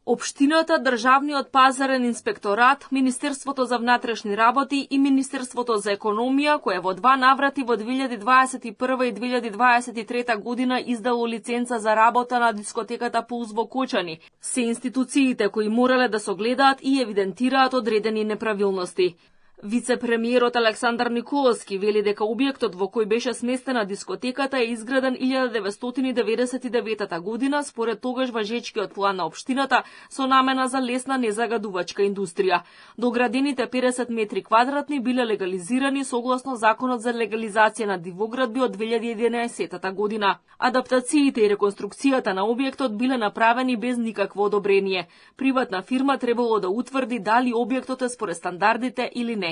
Општината, Државниот пазарен инспекторат, Министерството за внатрешни работи и Министерството за економија, кое во два наврати во 2021 и 2023 година издало лиценца за работа на дискотеката Пулс во Кочани, се институциите кои морале да согледаат и евидентираат одредени неправилности. Вице-премиерот Александар Николовски вели дека објектот во кој беше сместена дискотеката е изграден 1999 година според тогаш важечкиот план на општината со намена за лесна незагадувачка индустрија. Доградените 50 метри квадратни биле легализирани согласно Законот за легализација на дивоградби од 2011 година. Адаптациите и реконструкцијата на објектот биле направени без никакво одобрение. Приватна фирма требало да утврди дали објектот е според стандардите или не.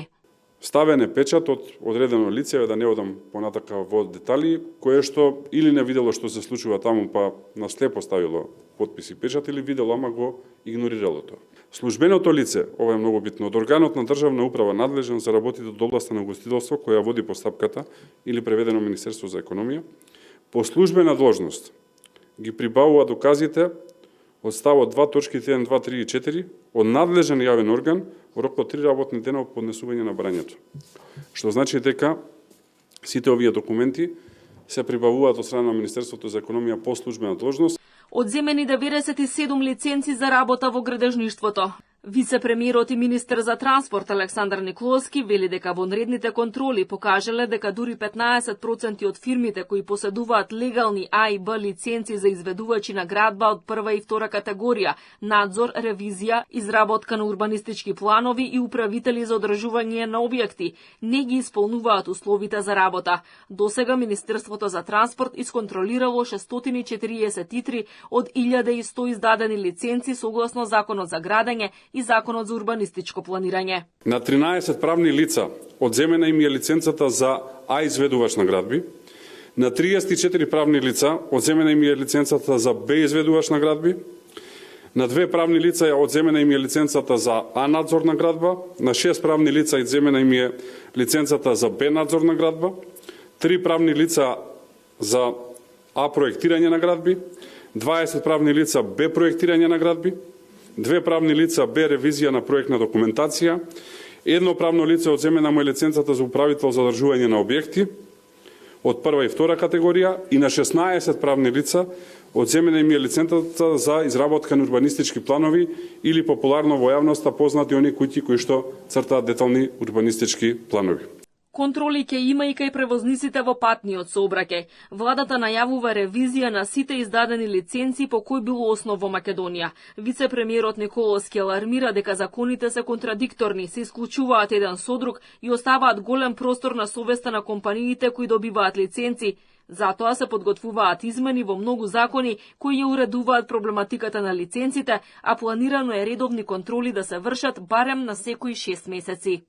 Ставен е печат од одредено лице, да не одам понатака во детали, кое што или не видело што се случува таму, па на слепо ставило потпис и печат, или видело, ама го игнорирало тоа. Службеното лице, ова е многу битно, од органот на државна управа надлежен за работите од областа на гостителство, која води постапката, или преведено Министерство за економија, по службена должност ги прибавува доказите од ставот 2 точки 1, 2, 3 и 4 од надлежен јавен орган во рок од 3 работни дена од поднесување на барањето. Што значи дека сите овие документи се прибавуваат од страна на Министерството за економија по службена должност. Одземени 97 лиценци за работа во градежништвото. Вице-премиерот и министер за транспорт Александар Николовски вели дека вонредните контроли покажале дека дури 15% од фирмите кои поседуваат легални А и Б лиценци за изведувачи на градба од прва и втора категорија, надзор, ревизија, изработка на урбанистички планови и управители за одржување на објекти, не ги исполнуваат условите за работа. Досега Министерството за транспорт исконтролирало 643 од 1100 издадени лиценци согласно Законот за градење и Законот за урбанистичко планирање. На 13 правни лица одземена им е лиценцата за А изведувач на градби, на 34 правни лица одземена им е лиценцата за Б изведувач на градби, на 2 правни лица одземена им е лиценцата за А надзор на градба, на 6 правни лица одземена им е лиценцата за Б надзор на градба, 3 правни лица за А проектирање на градби, 20 правни лица Б проектирање на градби, 2 правни лица Б ревизија на проектна документација, 1 правно лице одземена му е лиценцата за управител за одржување на објекти од прва и втора категорија и на 16 правни лица одземена им е лиценцата за изработка на урбанистички планови или популарно во јавноста познати они куќи кои што цртаат детални урбанистички планови. Контроли ќе има и кај превозниците во патниот сообраќај. Владата најавува ревизија на сите издадени лиценци по кој било основ во Македонија. Вице-премиерот Николовски алармира дека законите се контрадикторни, се исклучуваат еден со друг и оставаат голем простор на совеста на компаниите кои добиваат лиценци. Затоа се подготвуваат измени во многу закони кои ја уредуваат проблематиката на лиценците, а планирано е редовни контроли да се вршат барем на секои 6 месеци.